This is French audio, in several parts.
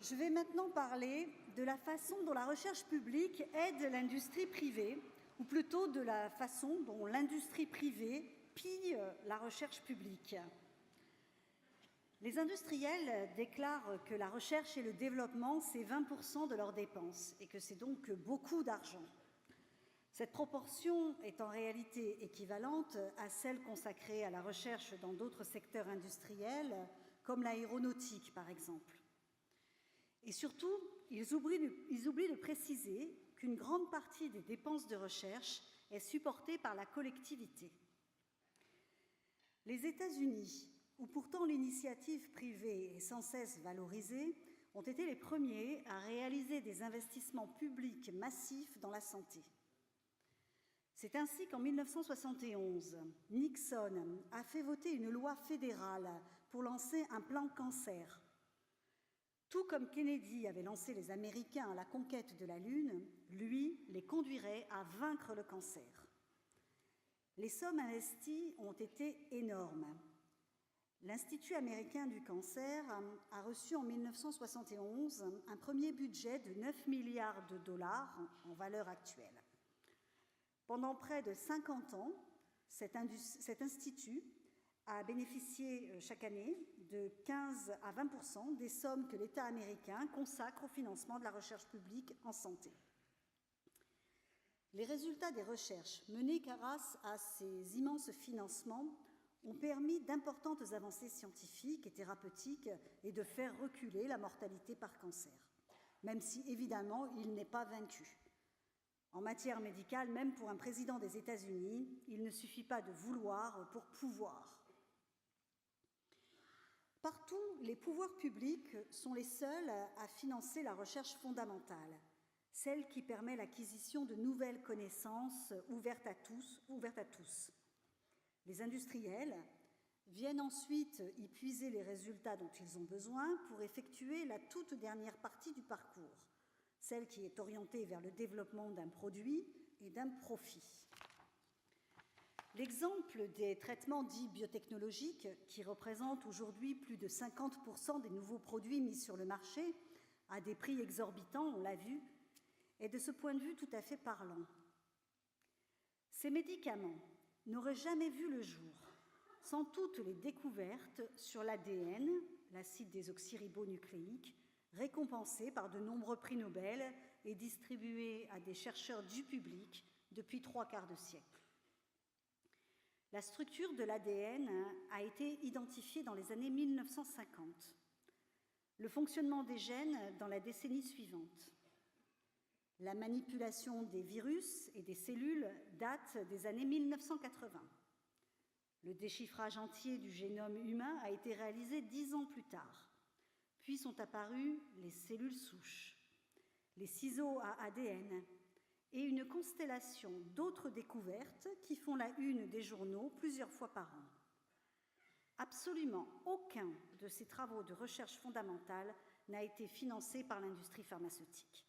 Je vais maintenant parler de la façon dont la recherche publique aide l'industrie privée, ou plutôt de la façon dont l'industrie privée pille la recherche publique. Les industriels déclarent que la recherche et le développement, c'est 20% de leurs dépenses et que c'est donc beaucoup d'argent. Cette proportion est en réalité équivalente à celle consacrée à la recherche dans d'autres secteurs industriels, comme l'aéronautique par exemple. Et surtout, ils oublient de préciser qu'une grande partie des dépenses de recherche est supportée par la collectivité. Les États-Unis, où pourtant l'initiative privée est sans cesse valorisée, ont été les premiers à réaliser des investissements publics massifs dans la santé. C'est ainsi qu'en 1971, Nixon a fait voter une loi fédérale pour lancer un plan cancer. Tout comme Kennedy avait lancé les Américains à la conquête de la Lune, lui les conduirait à vaincre le cancer. Les sommes investies ont été énormes. L'Institut américain du cancer a reçu en 1971 un premier budget de 9 milliards de dollars en valeur actuelle. Pendant près de 50 ans, cet institut a bénéficié chaque année de 15 à 20% des sommes que l'État américain consacre au financement de la recherche publique en santé. Les résultats des recherches menées grâce à ces immenses financements ont permis d'importantes avancées scientifiques et thérapeutiques et de faire reculer la mortalité par cancer, même si évidemment il n'est pas vaincu. En matière médicale, même pour un président des États-Unis, il ne suffit pas de vouloir pour pouvoir. Partout, les pouvoirs publics sont les seuls à financer la recherche fondamentale, celle qui permet l'acquisition de nouvelles connaissances ouvertes à tous. Les industriels viennent ensuite y puiser les résultats dont ils ont besoin pour effectuer la toute dernière partie du parcours, celle qui est orientée vers le développement d'un produit et d'un profit. L'exemple des traitements dits biotechnologiques, qui représentent aujourd'hui plus de 50% des nouveaux produits mis sur le marché, à des prix exorbitants, on l'a vu, est de ce point de vue tout à fait parlant. Ces médicaments n'auraient jamais vu le jour sans toutes les découvertes sur l'ADN, l'acide désoxyribonucléique, récompensé par de nombreux prix Nobel et distribué à des chercheurs du public depuis 3/4 de siècle. La structure de l'ADN a été identifiée dans les années 1950, le fonctionnement des gènes dans la décennie suivante. La manipulation des virus et des cellules date des années 1980. Le déchiffrage entier du génome humain a été réalisé 10 ans plus tard. Puis sont apparues les cellules souches, les ciseaux à ADN et une constellation d'autres découvertes qui font la une des journaux plusieurs fois par an. Absolument aucun de ces travaux de recherche fondamentale n'a été financé par l'industrie pharmaceutique.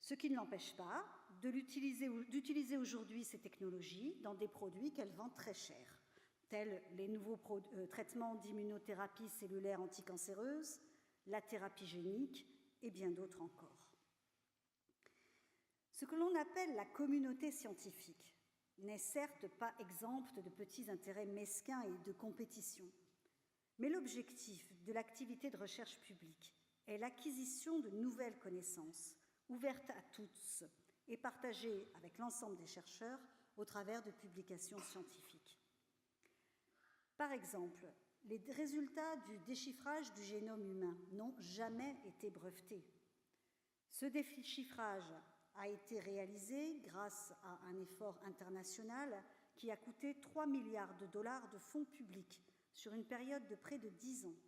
Ce qui ne l'empêche pas d'utiliser aujourd'hui ces technologies dans des produits qu'elle vend très cher, tels les nouveaux traitements d'immunothérapie cellulaire anticancéreuse, la thérapie génique et bien d'autres encore. Ce que l'on appelle la communauté scientifique n'est certes pas exempte de petits intérêts mesquins et de compétition, mais l'objectif de l'activité de recherche publique est l'acquisition de nouvelles connaissances ouvertes à tous et partagées avec l'ensemble des chercheurs au travers de publications scientifiques. Par exemple, les résultats du déchiffrage du génome humain n'ont jamais été brevetés. Ce déchiffrage a été réalisé grâce à un effort international qui a coûté 3 milliards de dollars de fonds publics sur une période de près de 10 ans.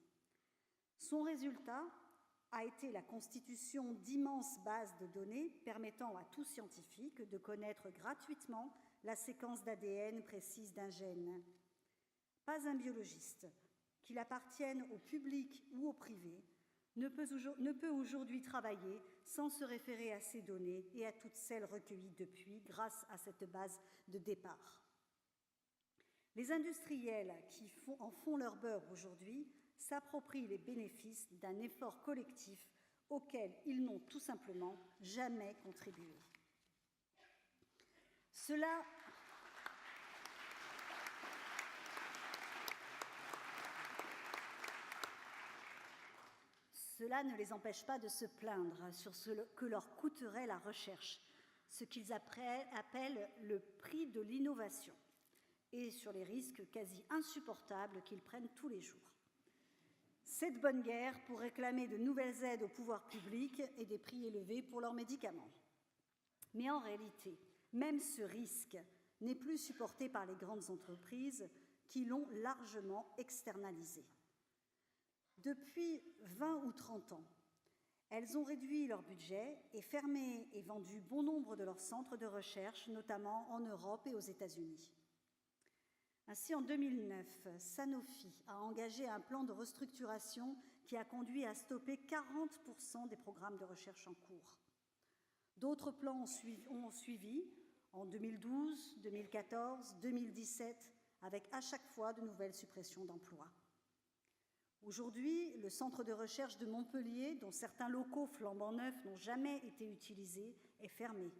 Son résultat a été la constitution d'immenses bases de données permettant à tout scientifique de connaître gratuitement la séquence d'ADN précise d'un gène. Pas un biologiste, qu'il appartienne au public ou au privé, ne peut aujourd'hui travailler sans se référer à ces données et à toutes celles recueillies depuis grâce à cette base de départ. Les industriels qui en font leur beurre aujourd'hui s'approprient les bénéfices d'un effort collectif auquel ils n'ont tout simplement jamais contribué. Cela ne les empêche pas de se plaindre sur ce que leur coûterait la recherche, ce qu'ils appellent le prix de l'innovation, et sur les risques quasi insupportables qu'ils prennent tous les jours. C'est de bonne guerre pour réclamer de nouvelles aides aux pouvoirs publics et des prix élevés pour leurs médicaments. Mais en réalité, même ce risque n'est plus supporté par les grandes entreprises qui l'ont largement externalisé. Depuis 20 ou 30 ans, elles ont réduit leur budget et fermé et vendu bon nombre de leurs centres de recherche, notamment en Europe et aux États-Unis. Ainsi, en 2009, Sanofi a engagé un plan de restructuration qui a conduit à stopper 40% des programmes de recherche en cours. D'autres plans ont suivi en 2012, 2014, 2017, avec à chaque fois de nouvelles suppressions d'emplois. Aujourd'hui, le centre de recherche de Montpellier, dont certains locaux flambant neufs n'ont jamais été utilisés, est fermé.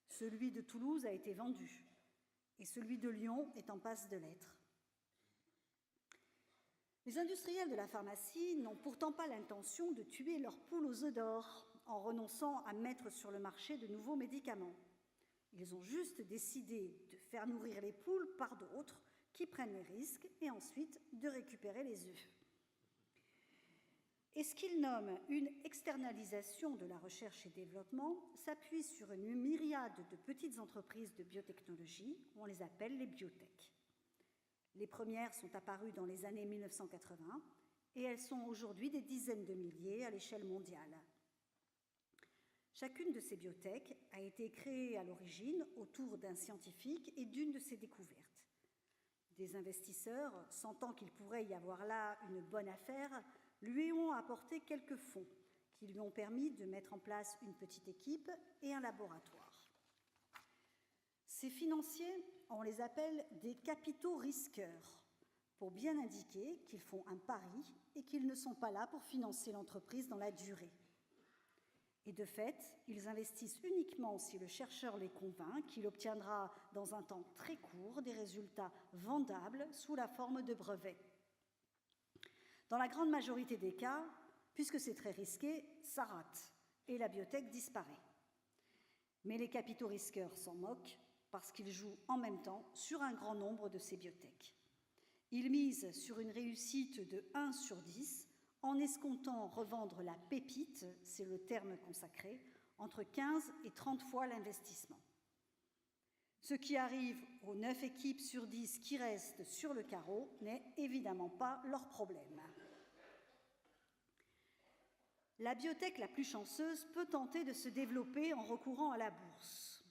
Celui de Toulouse a été vendu et celui de Lyon est en passe de l'être. Les industriels de la pharmacie n'ont pourtant pas l'intention de tuer leurs poules aux œufs d'or en renonçant à mettre sur le marché de nouveaux médicaments. Ils ont juste décidé de faire nourrir les poules par d'autres qui prennent les risques et ensuite de récupérer les œufs. Et ce qu'ils nomment une externalisation de la recherche et développement s'appuie sur une myriade de petites entreprises de biotechnologie, on les appelle les biotech. Les premières sont apparues dans les années 1980 et elles sont aujourd'hui des dizaines de milliers à l'échelle mondiale. Chacune de ces biotech a été créée à l'origine autour d'un scientifique et d'une de ses découvertes. Des investisseurs, sentant qu'il pourrait y avoir là une bonne affaire, lui ont apporté quelques fonds qui lui ont permis de mettre en place une petite équipe et un laboratoire. Ces financiers, on les appelle des capitaux risqueurs, pour bien indiquer qu'ils font un pari et qu'ils ne sont pas là pour financer l'entreprise dans la durée. Et de fait, ils investissent uniquement si le chercheur les convainc qu'il obtiendra dans un temps très court des résultats vendables sous la forme de brevets. Dans la grande majorité des cas, puisque c'est très risqué, ça rate et la biotech disparaît. Mais les capitaux risqueurs s'en moquent parce qu'ils jouent en même temps sur un grand nombre de ces biotech. Ils misent sur une réussite de 1 sur 10 en escomptant revendre la pépite, c'est le terme consacré, entre 15 et 30 fois l'investissement. Ce qui arrive aux 9 équipes sur 10 qui restent sur le carreau n'est évidemment pas leur problème. La biotech la plus chanceuse peut tenter de se développer en recourant à la bourse.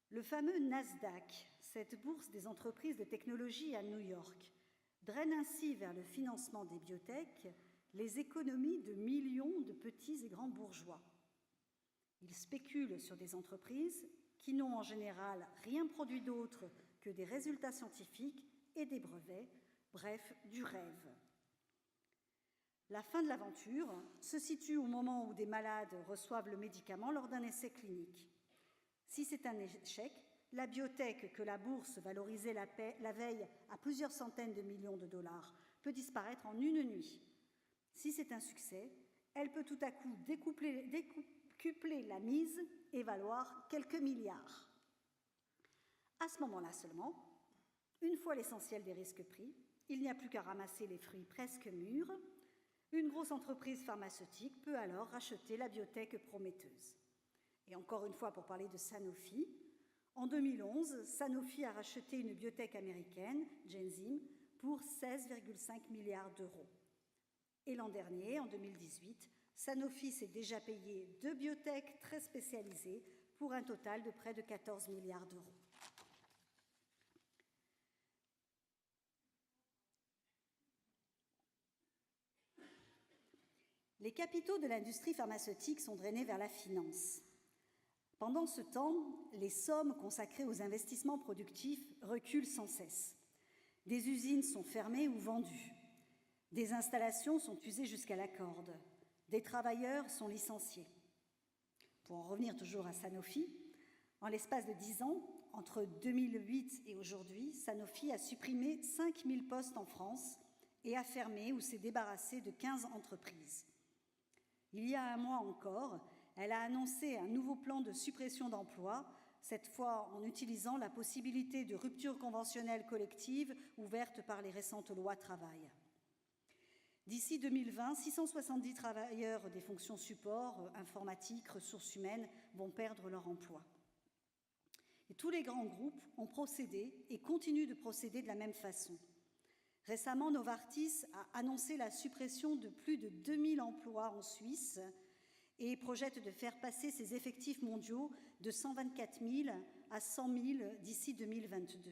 Le fameux Nasdaq, cette bourse des entreprises de technologie à New York, draine ainsi vers le financement des biotech les économies de millions de petits et grands bourgeois. Ils spéculent sur des entreprises qui n'ont en général rien produit d'autre que des résultats scientifiques et des brevets, bref, du rêve. La fin de l'aventure se situe au moment où des malades reçoivent le médicament lors d'un essai clinique. Si c'est un échec, la biotech que la bourse valorisait la veille à plusieurs centaines de millions de dollars peut disparaître en une nuit. Si c'est un succès, elle peut tout à coup décupler la mise et valoir quelques milliards. À ce moment-là seulement, une fois l'essentiel des risques pris, il n'y a plus qu'à ramasser les fruits presque mûrs. Une grosse entreprise pharmaceutique peut alors racheter la biotech prometteuse. Et encore une fois, pour parler de Sanofi, en 2011, Sanofi a racheté une biotech américaine, Genzyme, pour 16,5 milliards d'euros. Et l'an dernier, en 2018, Sanofi s'est déjà payé 2 biotech très spécialisées pour un total de près de 14 milliards d'euros. Les capitaux de l'industrie pharmaceutique sont drainés vers la finance. Pendant ce temps, les sommes consacrées aux investissements productifs reculent sans cesse. Des usines sont fermées ou vendues. Des installations sont usées jusqu'à la corde. Des travailleurs sont licenciés. Pour en revenir toujours à Sanofi, en l'espace de 10 ans, entre 2008 et aujourd'hui, Sanofi a supprimé 5000 postes en France et a fermé ou s'est débarrassé de 15 entreprises. Il y a un mois encore, elle a annoncé un nouveau plan de suppression d'emplois, cette fois en utilisant la possibilité de rupture conventionnelle collective ouverte par les récentes lois travail. D'ici 2020, 670 travailleurs des fonctions support, informatique, ressources humaines vont perdre leur emploi. Et tous les grands groupes ont procédé et continuent de procéder de la même façon. Récemment, Novartis a annoncé la suppression de plus de 2000 emplois en Suisse et projette de faire passer ses effectifs mondiaux de 124 000 à 100 000 d'ici 2022.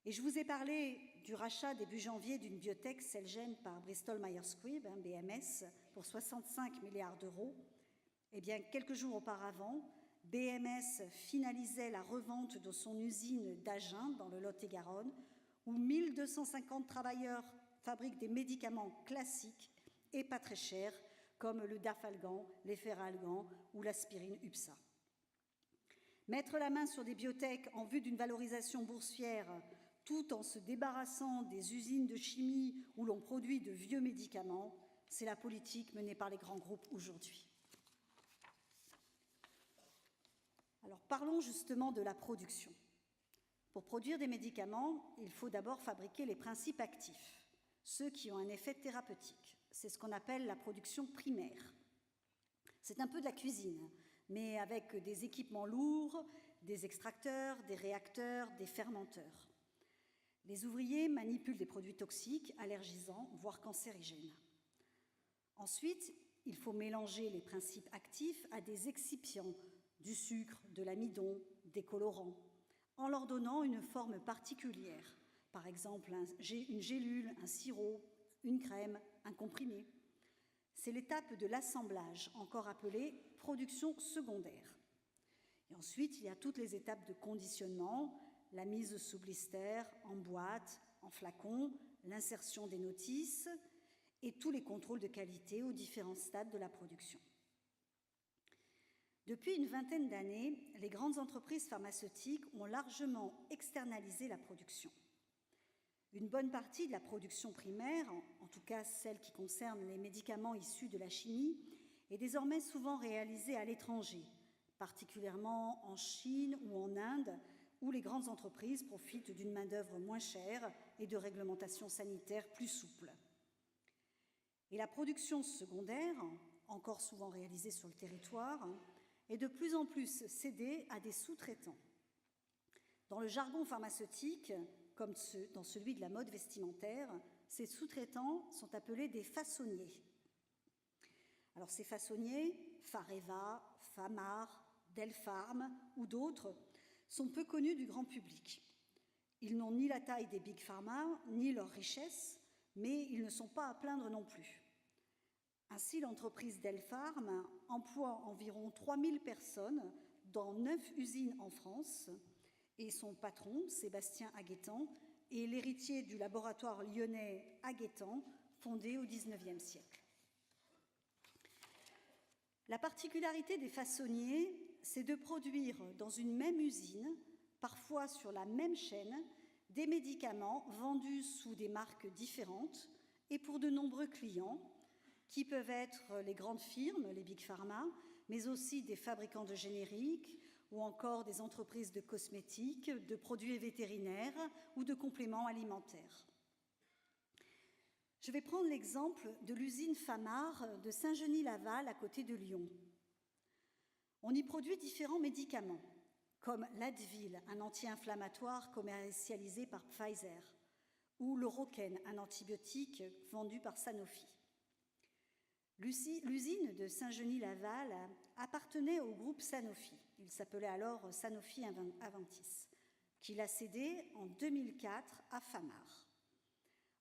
Et je vous ai parlé du rachat début janvier d'une biotech Celgene par Bristol Myers Squibb, BMS, pour 65 milliards d'euros. Eh bien, quelques jours auparavant, BMS finalisait la revente de son usine d'Agen, dans le Lot-et-Garonne, où 1250 travailleurs fabriquent des médicaments classiques et pas très chers, comme le Dafalgan, l'Efferalgan ou l'aspirine UPSA. Mettre la main sur des biotech en vue d'une valorisation boursière, tout en se débarrassant des usines de chimie où l'on produit de vieux médicaments, c'est la politique menée par les grands groupes aujourd'hui. Alors parlons justement de la production. Pour produire des médicaments, il faut d'abord fabriquer les principes actifs, ceux qui ont un effet thérapeutique. C'est ce qu'on appelle la production primaire. C'est un peu de la cuisine, mais avec des équipements lourds, des extracteurs, des réacteurs, des fermenteurs. Les ouvriers manipulent des produits toxiques, allergisants, voire cancérigènes. Ensuite, il faut mélanger les principes actifs à des excipients, du sucre, de l'amidon, des colorants, en leur donnant une forme particulière, par exemple une gélule, un sirop, une crème, un comprimé. C'est l'étape de l'assemblage, encore appelée production secondaire. Et ensuite, il y a toutes les étapes de conditionnement, la mise sous blister, en boîte, en flacon, l'insertion des notices et tous les contrôles de qualité aux différents stades de la production. Depuis une vingtaine d'années, les grandes entreprises pharmaceutiques ont largement externalisé la production. Une bonne partie de la production primaire, en tout cas celle qui concerne les médicaments issus de la chimie, est désormais souvent réalisée à l'étranger, particulièrement en Chine ou en Inde, où les grandes entreprises profitent d'une main-d'œuvre moins chère et de réglementations sanitaires plus souples. Et la production secondaire, encore souvent réalisée sur le territoire, est de plus en plus cédée à des sous-traitants. Dans le jargon pharmaceutique, comme dans celui de la mode vestimentaire, ces sous-traitants sont appelés des façonniers. Alors ces façonniers, Fareva, Famar, Delpharm ou d'autres, sont peu connus du grand public. Ils n'ont ni la taille des Big Pharma, ni leur richesse, mais ils ne sont pas à plaindre non plus. Ainsi, l'entreprise Delpharm emploie environ 3000 personnes dans 9 usines en France, et son patron, Sébastien Aguettant, est l'héritier du laboratoire lyonnais Aguettant, fondé au XIXe siècle. La particularité des façonniers, c'est de produire dans une même usine, parfois sur la même chaîne, des médicaments vendus sous des marques différentes et pour de nombreux clients, qui peuvent être les grandes firmes, les Big Pharma, mais aussi des fabricants de génériques ou encore des entreprises de cosmétiques, de produits vétérinaires ou de compléments alimentaires. Je vais prendre l'exemple de l'usine Famar de Saint-Genis-Laval à côté de Lyon. On y produit différents médicaments, comme l'Advil, un anti-inflammatoire commercialisé par Pfizer, ou le Roken, un antibiotique vendu par Sanofi. L'usine de Saint-Genis-Laval appartenait au groupe Sanofi. Il s'appelait alors Sanofi Aventis, qui l'a cédé en 2004 à Famar.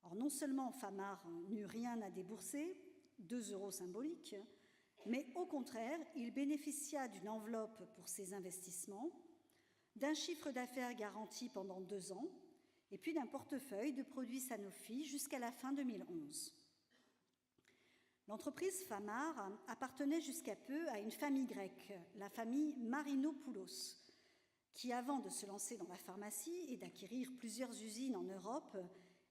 Or, non seulement Famar n'eut rien à débourser, 2 € symboliques, mais au contraire, il bénéficia d'une enveloppe pour ses investissements, d'un chiffre d'affaires garanti pendant 2 ans et puis d'un portefeuille de produits Sanofi jusqu'à la fin 2011. L'entreprise Famar appartenait jusqu'à peu à une famille grecque, la famille Marinopoulos, qui, avant de se lancer dans la pharmacie et d'acquérir plusieurs usines en Europe,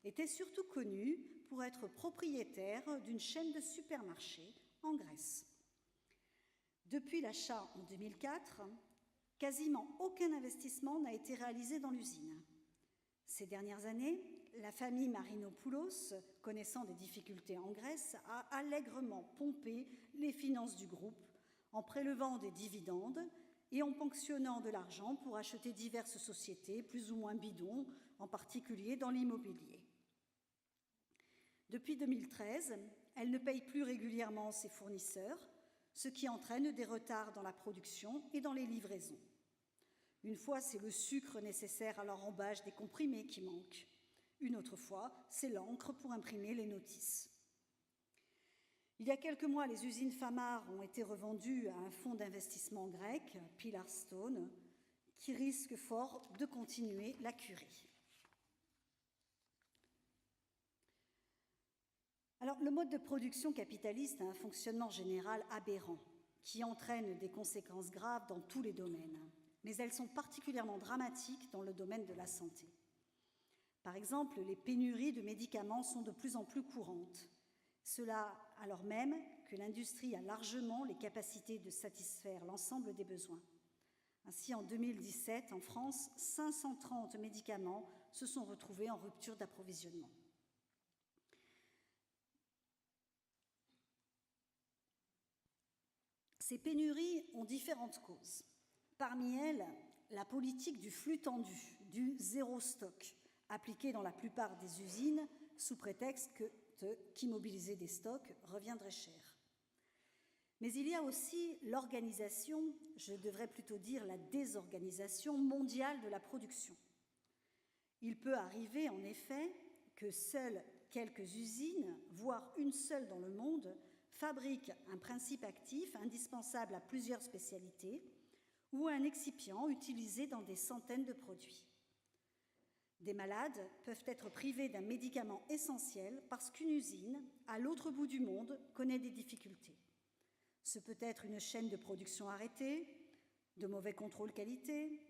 était surtout connue pour être propriétaire d'une chaîne de supermarchés en Grèce. Depuis l'achat en 2004, quasiment aucun investissement n'a été réalisé dans l'usine. Ces dernières années, la famille Marinopoulos, connaissant des difficultés en Grèce, a allègrement pompé les finances du groupe en prélevant des dividendes et en ponctionnant de l'argent pour acheter diverses sociétés plus ou moins bidons, en particulier dans l'immobilier. Depuis 2013, elle ne paye plus régulièrement ses fournisseurs, ce qui entraîne des retards dans la production et dans les livraisons. Une fois, c'est le sucre nécessaire à l'enrobage des comprimés qui manque. Une autre fois, c'est l'encre pour imprimer les notices. Il y a quelques mois, les usines Famar ont été revendues à un fonds d'investissement grec, Pillarstone, qui risque fort de continuer la curie. Alors, le mode de production capitaliste a un fonctionnement général aberrant, qui entraîne des conséquences graves dans tous les domaines, mais elles sont particulièrement dramatiques dans le domaine de la santé. Par exemple, les pénuries de médicaments sont de plus en plus courantes. Cela alors même que l'industrie a largement les capacités de satisfaire l'ensemble des besoins. Ainsi, en 2017, en France, 530 médicaments se sont retrouvés en rupture d'approvisionnement. Ces pénuries ont différentes causes. Parmi elles, la politique du flux tendu, du zéro stock, appliquée dans la plupart des usines sous prétexte qu'immobiliser des stocks reviendrait cher. Mais il y a aussi l'organisation, je devrais plutôt dire la désorganisation mondiale de la production. Il peut arriver en effet que seules quelques usines, voire une seule dans le monde, fabriquent un principe actif indispensable à plusieurs spécialités ou un excipient utilisé dans des centaines de produits. Des malades peuvent être privés d'un médicament essentiel parce qu'une usine, à l'autre bout du monde, connaît des difficultés. Ce peut être une chaîne de production arrêtée, de mauvais contrôle qualité,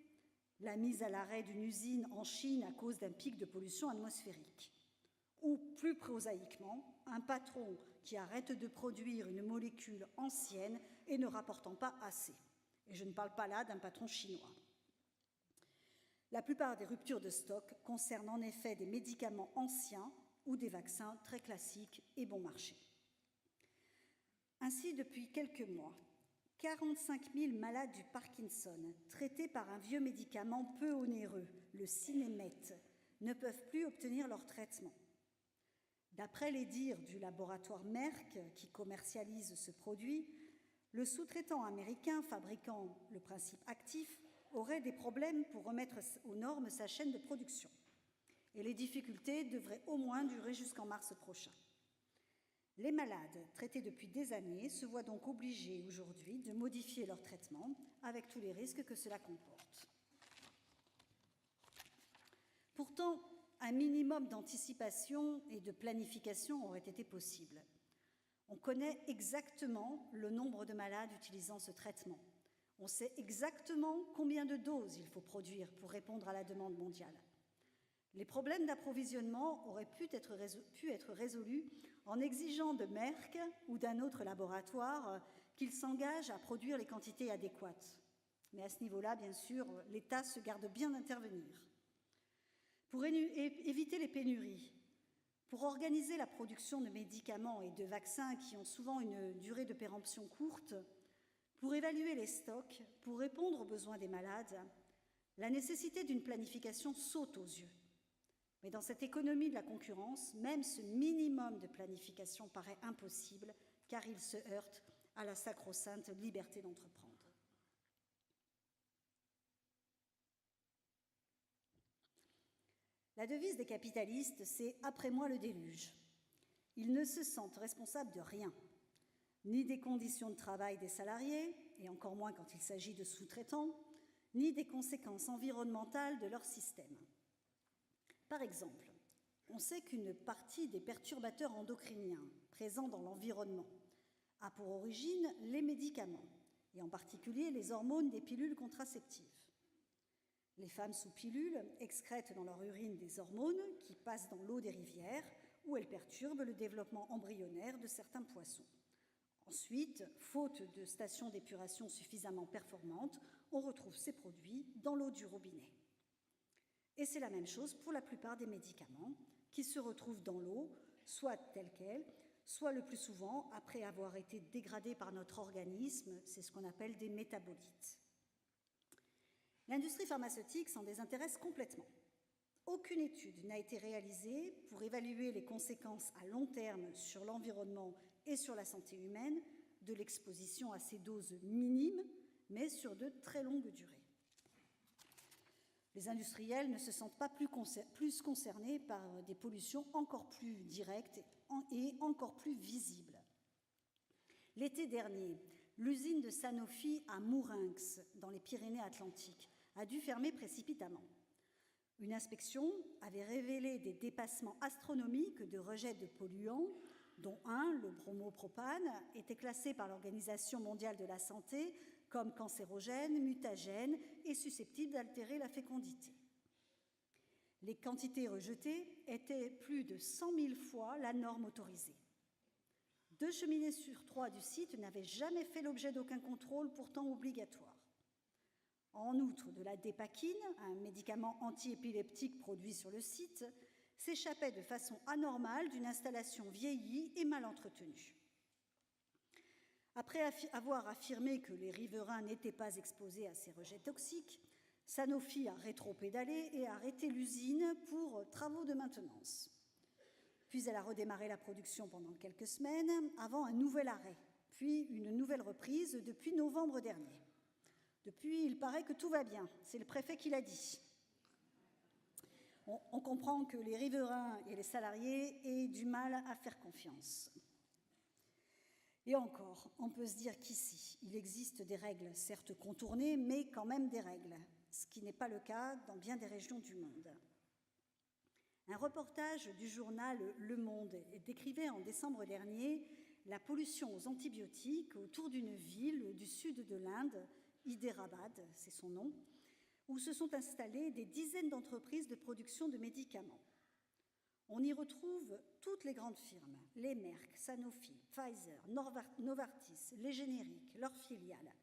la mise à l'arrêt d'une usine en Chine à cause d'un pic de pollution atmosphérique. Ou, plus prosaïquement, un patron qui arrête de produire une molécule ancienne et ne rapportant pas assez. Et je ne parle pas là d'un patron chinois. La plupart des ruptures de stock concernent en effet des médicaments anciens ou des vaccins très classiques et bon marché. Ainsi, depuis quelques mois, 45 000 malades du Parkinson, traités par un vieux médicament peu onéreux, le Sinemet, ne peuvent plus obtenir leur traitement. D'après les dires du laboratoire Merck, qui commercialise ce produit, le sous-traitant américain fabriquant le principe actif aurait des problèmes pour remettre aux normes sa chaîne de production. Et les difficultés devraient au moins durer jusqu'en mars prochain. Les malades traités depuis des années se voient donc obligés aujourd'hui de modifier leur traitement avec tous les risques que cela comporte. Pourtant, un minimum d'anticipation et de planification aurait été possible. On connaît exactement le nombre de malades utilisant ce traitement. On sait exactement combien de doses il faut produire pour répondre à la demande mondiale. Les problèmes d'approvisionnement auraient pu être résolus en exigeant de Merck ou d'un autre laboratoire qu'il s'engage à produire les quantités adéquates. Mais à ce niveau-là, bien sûr, l'État se garde bien d'intervenir. Pour éviter les pénuries, pour organiser la production de médicaments et de vaccins qui ont souvent une durée de péremption courte, pour évaluer les stocks, pour répondre aux besoins des malades, la nécessité d'une planification saute aux yeux. Mais dans cette économie de la concurrence, même ce minimum de planification paraît impossible, car il se heurte à la sacro-sainte liberté d'entreprendre. La devise des capitalistes, c'est « après moi le déluge ». Ils ne se sentent responsables de rien, ni des conditions de travail des salariés, et encore moins quand il s'agit de sous-traitants, ni des conséquences environnementales de leur système. Par exemple, on sait qu'une partie des perturbateurs endocriniens présents dans l'environnement a pour origine les médicaments, et en particulier les hormones des pilules contraceptives. Les femmes sous pilule excrètent dans leur urine des hormones qui passent dans l'eau des rivières où elles perturbent le développement embryonnaire de certains poissons. Ensuite, faute de stations d'épuration suffisamment performantes, on retrouve ces produits dans l'eau du robinet. Et c'est la même chose pour la plupart des médicaments qui se retrouvent dans l'eau, soit telle qu'elle, soit le plus souvent après avoir été dégradés par notre organisme, c'est ce qu'on appelle des métabolites. L'industrie pharmaceutique s'en désintéresse complètement. Aucune étude n'a été réalisée pour évaluer les conséquences à long terme sur l'environnement et sur la santé humaine de l'exposition à ces doses minimes, mais sur de très longues durées. Les industriels ne se sentent pas plus concernés par des pollutions encore plus directes et encore plus visibles. L'été dernier, l'usine de Sanofi à Mourinx, dans les Pyrénées-Atlantiques, a dû fermer précipitamment. Une inspection avait révélé des dépassements astronomiques de rejets de polluants, dont un, le bromopropane, était classé par l'Organisation mondiale de la santé comme cancérogène, mutagène et susceptible d'altérer la fécondité. Les quantités rejetées étaient plus de 100 000 fois la norme autorisée. 2 cheminées sur 3 du site n'avaient jamais fait l'objet d'aucun contrôle pourtant obligatoire. En outre, de la dépakine, un médicament antiépileptique produit sur le site, s'échappait de façon anormale d'une installation vieillie et mal entretenue. Après avoir affirmé que les riverains n'étaient pas exposés à ces rejets toxiques, Sanofi a rétropédalé et a arrêté l'usine pour travaux de maintenance. Puis elle a redémarré la production pendant quelques semaines avant un nouvel arrêt, puis une nouvelle reprise depuis novembre dernier. Depuis, il paraît que tout va bien, c'est le préfet qui l'a dit. On comprend que les riverains et les salariés aient du mal à faire confiance. Et encore, on peut se dire qu'ici, il existe des règles, certes contournées, mais quand même des règles, ce qui n'est pas le cas dans bien des régions du monde. Un reportage du journal Le Monde décrivait en décembre dernier la pollution aux antibiotiques autour d'une ville du sud de l'Inde, Hyderabad, c'est son nom, où se sont installées des dizaines d'entreprises de production de médicaments. On y retrouve toutes les grandes firmes, les Merck, Sanofi, Pfizer, Novartis, les génériques, leurs filiales.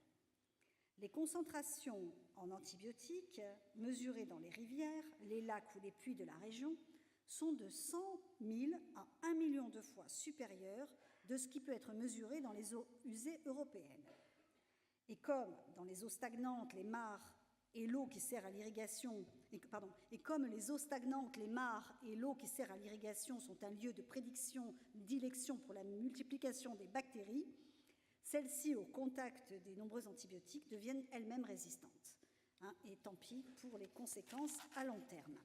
Les concentrations en antibiotiques mesurées dans les rivières, les lacs ou les puits de la région sont de 100 000 à 1 million de fois supérieures de ce qui peut être mesuré dans les eaux usées européennes. Et comme dans les eaux stagnantes, les mares et l'eau qui sert à l'irrigation, et comme les eaux stagnantes, les mares et l'eau qui sert à l'irrigation sont un lieu de prédiction, d'élection pour la multiplication des bactéries, celles-ci, au contact des nombreux antibiotiques, deviennent elles-mêmes résistantes. Et tant pis pour les conséquences à long terme.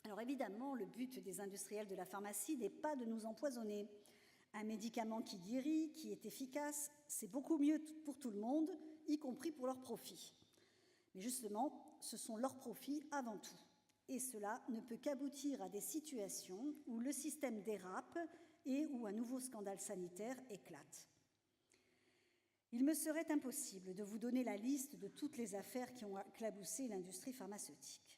Alors évidemment, le but des industriels de la pharmacie n'est pas de nous empoisonner. Un médicament qui guérit, qui est efficace, c'est beaucoup mieux pour tout le monde, y compris pour leurs profits. Mais justement, ce sont leurs profits avant tout. Et cela ne peut qu'aboutir à des situations où le système dérape et où un nouveau scandale sanitaire éclate. Il me serait impossible de vous donner la liste de toutes les affaires qui ont éclaboussé l'industrie pharmaceutique.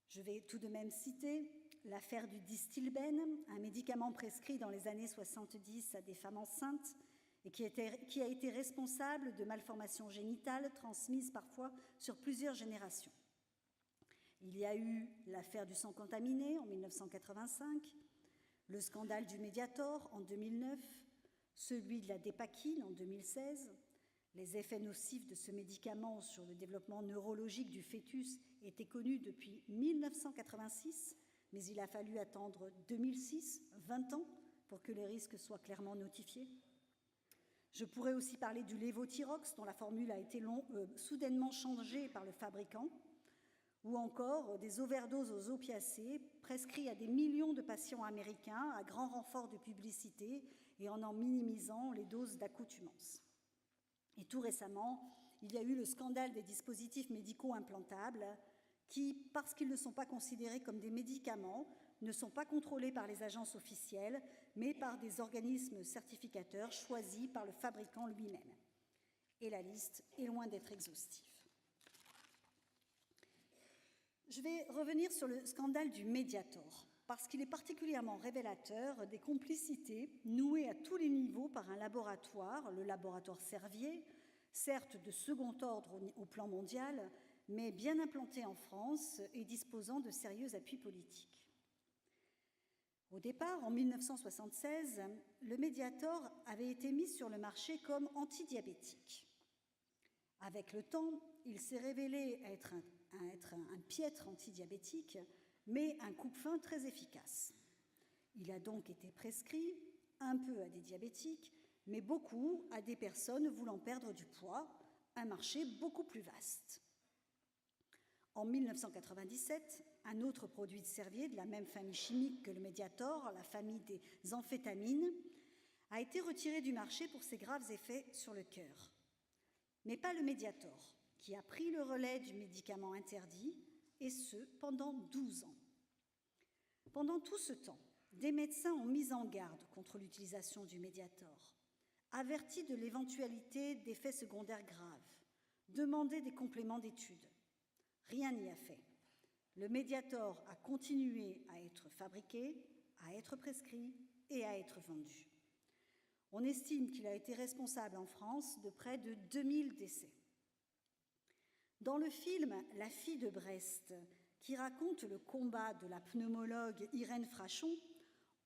Je vais tout de même citer l'affaire du Distilbène, un médicament prescrit dans les années 70 à des femmes enceintes et qui a été responsable de malformations génitales transmises parfois sur plusieurs générations. Il y a eu l'affaire du sang contaminé en 1985, le scandale du Mediator en 2009, celui de la dépakine en 2016. Les effets nocifs de ce médicament sur le développement neurologique du fœtus étaient connus depuis 1986, mais il a fallu attendre 2006, 20 ans, pour que les risques soient clairement notifiés. Je pourrais aussi parler du lévothyrox, dont la formule a été soudainement changée par le fabricant, ou encore des overdoses aux opiacés prescrits à des millions de patients américains à grand renfort de publicité et en minimisant les doses d'accoutumance. Et tout récemment, il y a eu le scandale des dispositifs médicaux implantables qui, parce qu'ils ne sont pas considérés comme des médicaments, ne sont pas contrôlés par les agences officielles, mais par des organismes certificateurs choisis par le fabricant lui-même. Et la liste est loin d'être exhaustive. Je vais revenir sur le scandale du Mediator, parce qu'il est particulièrement révélateur des complicités nouées à tous les niveaux par un laboratoire, le laboratoire Servier, certes de second ordre au plan mondial, mais bien implanté en France et disposant de sérieux appuis politiques. Au départ, en 1976, le Mediator avait été mis sur le marché comme antidiabétique. Avec le temps, il s'est révélé être un piètre antidiabétique, mais un coupe-faim très efficace. Il a donc été prescrit un peu à des diabétiques, mais beaucoup à des personnes voulant perdre du poids, un marché beaucoup plus vaste. En 1997, un autre produit de Servier de la même famille chimique que le Mediator, la famille des amphétamines, a été retiré du marché pour ses graves effets sur le cœur. Mais pas le Mediator, qui a pris le relais du médicament interdit, et ce, pendant 12 ans. Pendant tout ce temps, des médecins ont mis en garde contre l'utilisation du Mediator, averti de l'éventualité d'effets secondaires graves, demandé des compléments d'études. Rien n'y a fait. Le Mediator a continué à être fabriqué, à être prescrit et à être vendu. On estime qu'il a été responsable en France de près de 2000 décès. Dans le film « La fille de Brest », qui raconte le combat de la pneumologue Irène Frachon,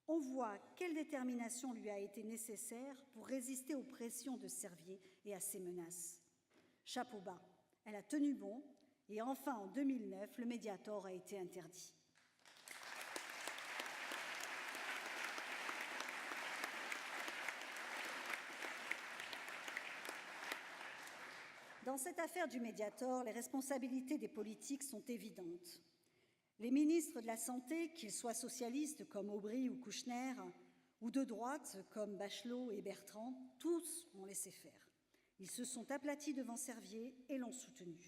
on voit quelle détermination lui a été nécessaire pour résister aux pressions de Servier et à ses menaces. Chapeau bas, elle a tenu bon, et enfin en 2009, le Mediator a été interdit. Dans cette affaire du Mediator, les responsabilités des politiques sont évidentes. Les ministres de la Santé, qu'ils soient socialistes comme Aubry ou Kouchner, ou de droite comme Bachelot et Bertrand, tous ont laissé faire. Ils se sont aplatis devant Servier et l'ont soutenu.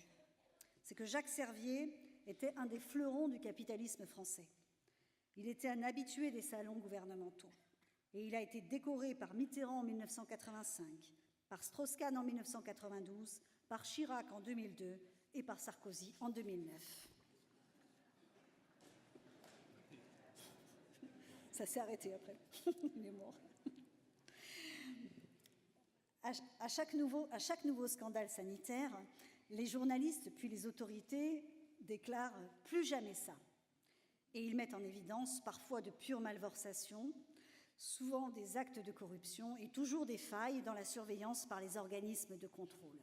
C'est que Jacques Servier était un des fleurons du capitalisme français. Il était un habitué des salons gouvernementaux. Et il a été décoré par Mitterrand en 1985, par Strauss-Kahn en 1992, par Chirac en 2002 et par Sarkozy en 2009. Ça s'est arrêté après. Il est mort. À chaque nouveau scandale sanitaire, les journalistes puis les autorités déclarent « plus jamais ça ». Et ils mettent en évidence parfois de pures malversations, souvent des actes de corruption et toujours des failles dans la surveillance par les organismes de contrôle.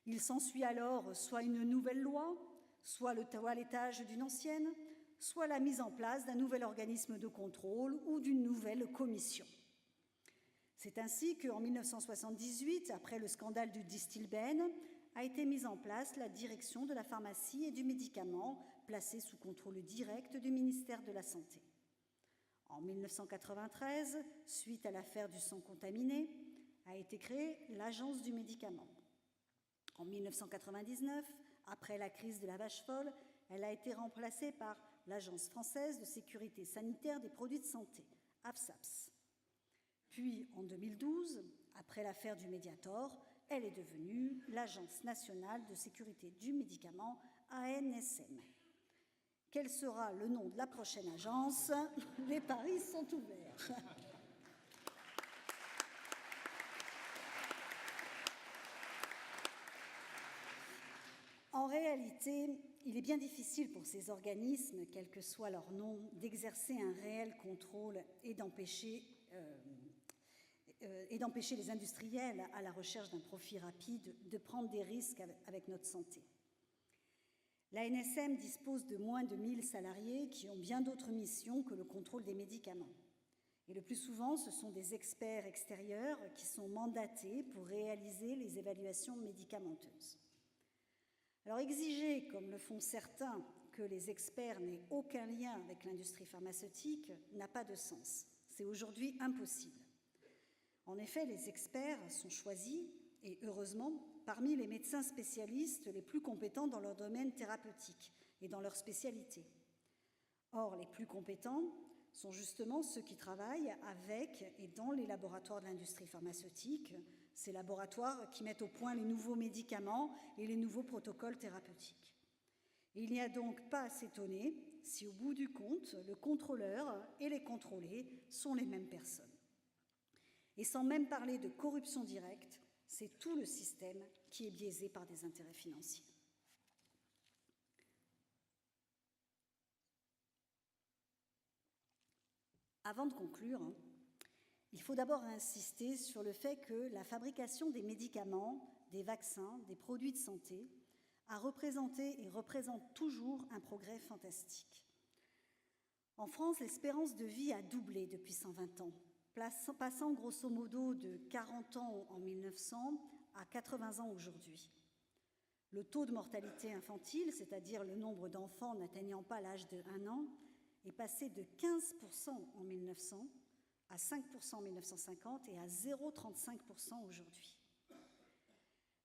Il s'ensuit alors soit une nouvelle loi, soit le toilettage d'une ancienne, soit la mise en place d'un nouvel organisme de contrôle ou d'une nouvelle commission. C'est ainsi qu'en 1978, après le scandale du Distilbène, a été mise en place la direction de la pharmacie et du médicament, placée sous contrôle direct du ministère de la Santé. En 1993, suite à l'affaire du sang contaminé, a été créée l'Agence du médicament. En 1999, après la crise de la vache folle, elle a été remplacée par l'Agence française de sécurité sanitaire des produits de santé, AFSAPS. Puis, en 2012, après l'affaire du Mediator, elle est devenue l'Agence nationale de sécurité du médicament, ANSM. Quel sera le nom de la prochaine agence? Les paris sont ouverts. En réalité, il est bien difficile pour ces organismes, quel que soit leur nom, d'exercer un réel contrôle et d'empêcher les industriels à la recherche d'un profit rapide de prendre des risques avec notre santé. L'ANSM dispose de moins de 1000 salariés qui ont bien d'autres missions que le contrôle des médicaments. Et le plus souvent, ce sont des experts extérieurs qui sont mandatés pour réaliser les évaluations médicamenteuses. Alors exiger, comme le font certains, que les experts n'aient aucun lien avec l'industrie pharmaceutique n'a pas de sens. C'est aujourd'hui impossible. En effet, les experts sont choisis, et heureusement, parmi les médecins spécialistes les plus compétents dans leur domaine thérapeutique et dans leur spécialité. Or, les plus compétents sont justement ceux qui travaillent avec et dans les laboratoires de l'industrie pharmaceutique, ces laboratoires qui mettent au point les nouveaux médicaments et les nouveaux protocoles thérapeutiques. Et il n'y a donc pas à s'étonner si, au bout du compte, le contrôleur et les contrôlés sont les mêmes personnes. Et sans même parler de corruption directe, c'est tout le système qui est biaisé par des intérêts financiers. Avant de conclure, il faut d'abord insister sur le fait que la fabrication des médicaments, des vaccins, des produits de santé a représenté et représente toujours un progrès fantastique. En France, l'espérance de vie a doublé depuis 120 ans, passant grosso modo de 40 ans en 1900 à 80 ans aujourd'hui. Le taux de mortalité infantile, c'est-à-dire le nombre d'enfants n'atteignant pas l'âge de 1 an, est passé de 15% en 1900 à 5% en 1950 et à 0,35% aujourd'hui.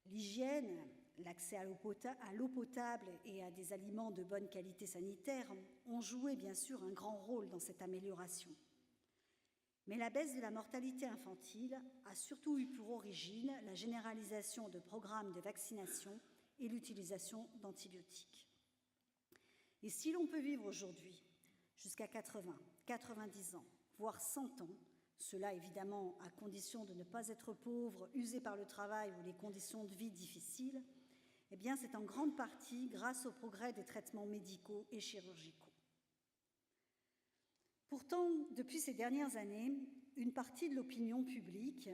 L'hygiène, l'accès à l'eau potable et à des aliments de bonne qualité sanitaire ont joué bien sûr un grand rôle dans cette amélioration. Mais la baisse de la mortalité infantile a surtout eu pour origine la généralisation de programmes de vaccination et l'utilisation d'antibiotiques. Et si l'on peut vivre aujourd'hui jusqu'à 80, 90 ans, voire 100 ans, cela évidemment à condition de ne pas être pauvre, usé par le travail ou les conditions de vie difficiles, eh bien c'est en grande partie grâce au progrès des traitements médicaux et chirurgicaux. Pourtant, depuis ces dernières années, une partie de l'opinion publique,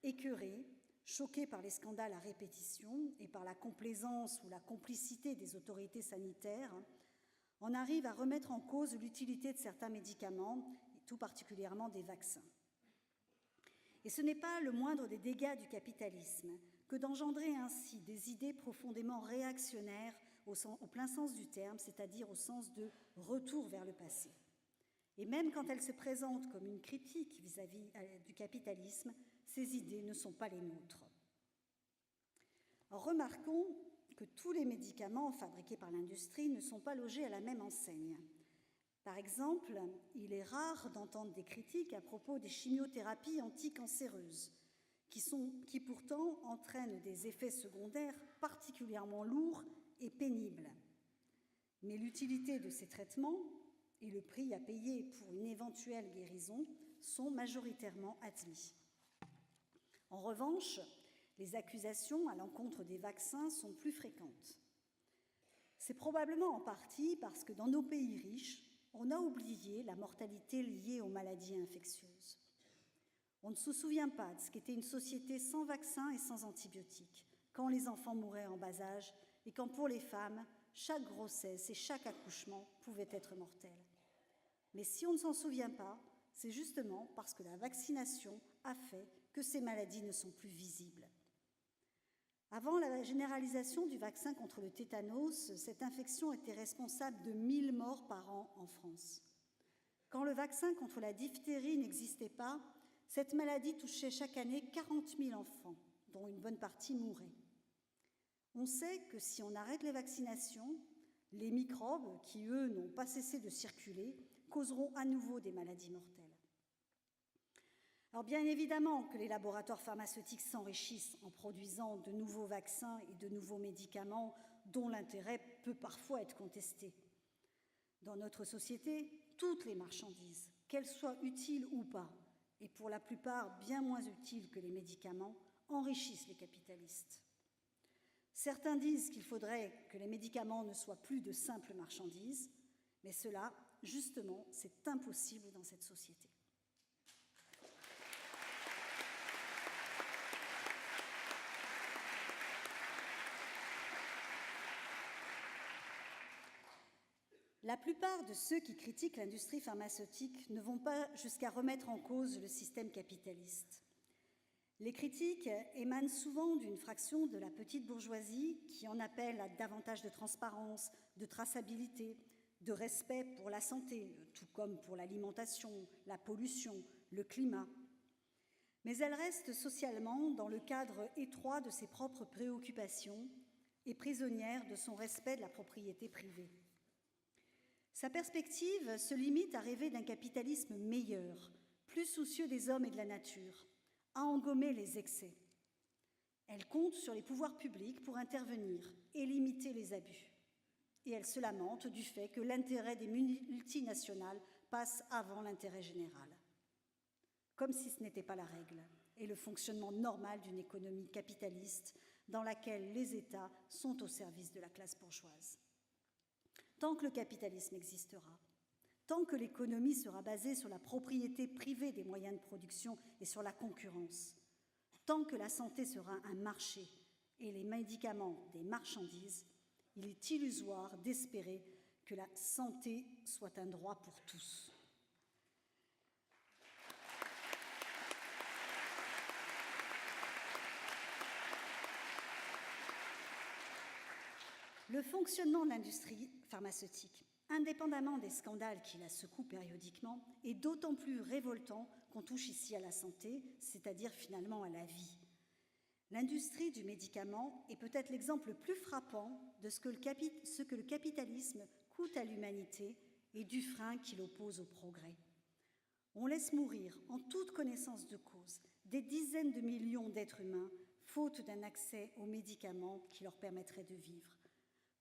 écœurée, choquée par les scandales à répétition et par la complaisance ou la complicité des autorités sanitaires, en arrive à remettre en cause l'utilité de certains médicaments, et tout particulièrement des vaccins. Et ce n'est pas le moindre des dégâts du capitalisme que d'engendrer ainsi des idées profondément réactionnaires au plein sens du terme, c'est-à-dire au sens de retour vers le passé. Et même quand elles se présentent comme une critique vis-à-vis du capitalisme, ces idées ne sont pas les nôtres. Alors, remarquons que tous les médicaments fabriqués par l'industrie ne sont pas logés à la même enseigne. Par exemple, il est rare d'entendre des critiques à propos des chimiothérapies anticancéreuses, qui pourtant entraînent des effets secondaires particulièrement lourds et pénibles. Mais l'utilité de ces traitements et le prix à payer pour une éventuelle guérison sont majoritairement admis. En revanche, les accusations à l'encontre des vaccins sont plus fréquentes. C'est probablement en partie parce que dans nos pays riches, on a oublié la mortalité liée aux maladies infectieuses. On ne se souvient pas de ce qu'était une société sans vaccins et sans antibiotiques, quand les enfants mouraient en bas âge et quand pour les femmes, chaque grossesse et chaque accouchement pouvaient être mortels. Mais si on ne s'en souvient pas, c'est justement parce que la vaccination a fait que ces maladies ne sont plus visibles. Avant la généralisation du vaccin contre le tétanos, cette infection était responsable de 1000 morts par an en France. Quand le vaccin contre la diphtérie n'existait pas, cette maladie touchait chaque année 40 000 enfants, dont une bonne partie mouraient. On sait que si on arrête les vaccinations, les microbes, qui eux n'ont pas cessé de circuler, causeront à nouveau des maladies mortelles. Alors bien évidemment que les laboratoires pharmaceutiques s'enrichissent en produisant de nouveaux vaccins et de nouveaux médicaments dont l'intérêt peut parfois être contesté. Dans notre société, toutes les marchandises, qu'elles soient utiles ou pas, et pour la plupart bien moins utiles que les médicaments, enrichissent les capitalistes. Certains disent qu'il faudrait que les médicaments ne soient plus de simples marchandises, mais cela, justement, c'est impossible dans cette société. La plupart de ceux qui critiquent l'industrie pharmaceutique ne vont pas jusqu'à remettre en cause le système capitaliste. Les critiques émanent souvent d'une fraction de la petite bourgeoisie qui en appelle à davantage de transparence, de traçabilité, de respect pour la santé, tout comme pour l'alimentation, la pollution, le climat. Mais elle reste socialement dans le cadre étroit de ses propres préoccupations et prisonnière de son respect de la propriété privée. Sa perspective se limite à rêver d'un capitalisme meilleur, plus soucieux des hommes et de la nature, à engommer les excès. Elle compte sur les pouvoirs publics pour intervenir et limiter les abus. Et elle se lamente du fait que l'intérêt des multinationales passe avant l'intérêt général. Comme si ce n'était pas la règle et le fonctionnement normal d'une économie capitaliste dans laquelle les États sont au service de la classe bourgeoise. Tant que le capitalisme existera, tant que l'économie sera basée sur la propriété privée des moyens de production et sur la concurrence, tant que la santé sera un marché et les médicaments des marchandises, il est illusoire d'espérer que la santé soit un droit pour tous. Le fonctionnement de l'industrie pharmaceutique, indépendamment des scandales qui la secouent périodiquement, est d'autant plus révoltant qu'on touche ici à la santé, c'est-à-dire finalement à la vie. L'industrie du médicament est peut-être l'exemple le plus frappant de ce que le capitalisme coûte à l'humanité et du frein qu'il oppose au progrès. On laisse mourir, en toute connaissance de cause, des dizaines de millions d'êtres humains, faute d'un accès aux médicaments qui leur permettraient de vivre.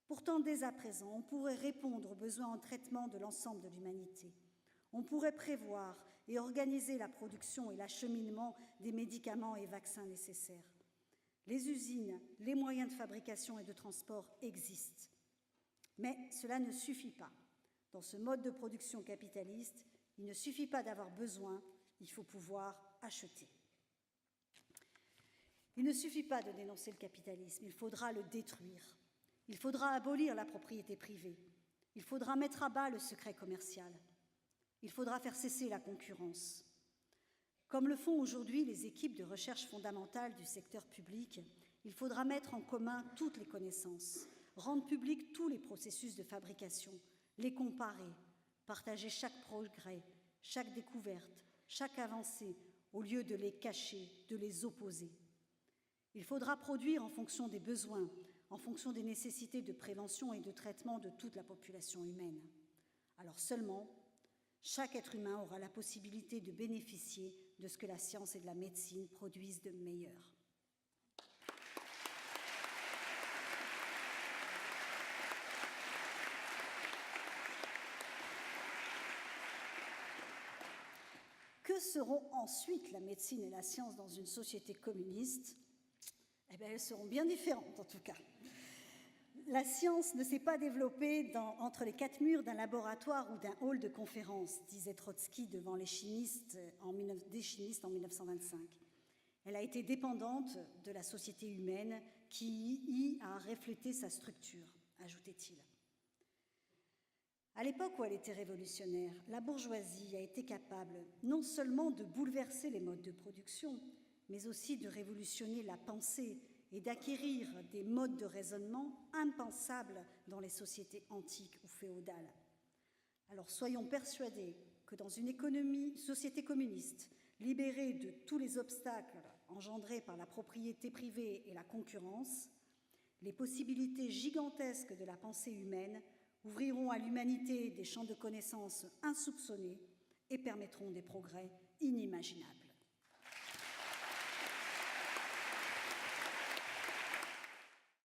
Pourtant, dès à présent, on pourrait répondre aux besoins en traitement de l'ensemble de l'humanité. On pourrait prévoir et organiser la production et l'acheminement des médicaments et vaccins nécessaires. Les usines, les moyens de fabrication et de transport existent. Mais cela ne suffit pas. Dans ce mode de production capitaliste, il ne suffit pas d'avoir besoin, il faut pouvoir acheter. Il ne suffit pas de dénoncer le capitalisme, il faudra le détruire. Il faudra abolir la propriété privée. Il faudra mettre à bas le secret commercial. Il faudra faire cesser la concurrence. Comme le font aujourd'hui les équipes de recherche fondamentale du secteur public, il faudra mettre en commun toutes les connaissances, rendre publics tous les processus de fabrication, les comparer, partager chaque progrès, chaque découverte, chaque avancée, au lieu de les cacher, de les opposer. Il faudra produire en fonction des besoins, en fonction des nécessités de prévention et de traitement de toute la population humaine. Alors seulement, chaque être humain aura la possibilité de bénéficier de ce que la science et de la médecine produisent de meilleur. Que seront ensuite la médecine et la science dans une société communiste ? Eh bien, elles seront bien différentes en tout cas. La science ne s'est pas développée entre les quatre murs d'un laboratoire ou d'un hall de conférence, disait Trotsky devant des chimistes en 1925. Elle a été dépendante de la société humaine qui y a reflété sa structure, ajoutait-il. À l'époque où elle était révolutionnaire, la bourgeoisie a été capable non seulement de bouleverser les modes de production, mais aussi de révolutionner la pensée et d'acquérir des modes de raisonnement impensables dans les sociétés antiques ou féodales. Alors soyons persuadés que dans une société communiste, libérée de tous les obstacles engendrés par la propriété privée et la concurrence, les possibilités gigantesques de la pensée humaine ouvriront à l'humanité des champs de connaissances insoupçonnés et permettront des progrès inimaginables.